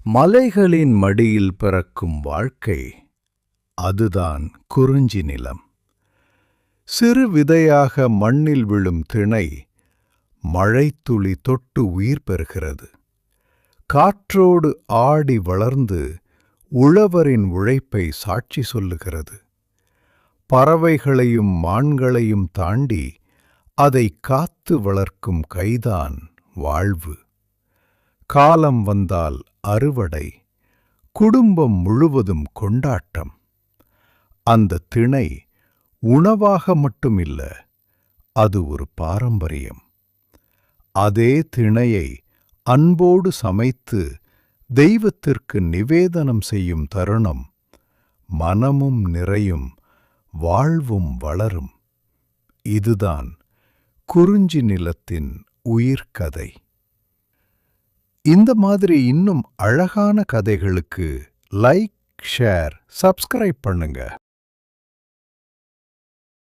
மலைகளின் மடியில் பிறக்கும் வாழ்க்கை, அதுதான் குறிஞ்சி நிலம். சிறு விதையாக மண்ணில் விழும் திணை மழைத்துளி தொட்டு உயிர் பெறுகிறது. காற்றோடு ஆடி வளர்ந்து உழவரின் உழைப்பை சாட்சி சொல்லுகிறது. பறவைகளையும் மான்களையும் தாண்டி அதை காத்து வளர்க்கும் கைதான் வாழ்வு. காலம் வந்தால் அறுவடை, குடும்பம் முழுவதும் கொண்டாட்டம். அந்த திணை உணவாக மட்டுமில்ல, அது ஒரு பாரம்பரியம். அதே திணையை அன்போடு சமைத்து தெய்வத்திற்கு நிவேதனம் செய்யும் தருணம், மனமும் நிறையும், வாழ்வும் வளரும். இதுதான் குறிஞ்சி நிலத்தின் உயிர்க்கதை. இந்த மாதிரி இன்னும் அழகான கதைகளுக்கு லைக், ஷேர், சப்ஸ்கிரைப் பண்ணுங்க.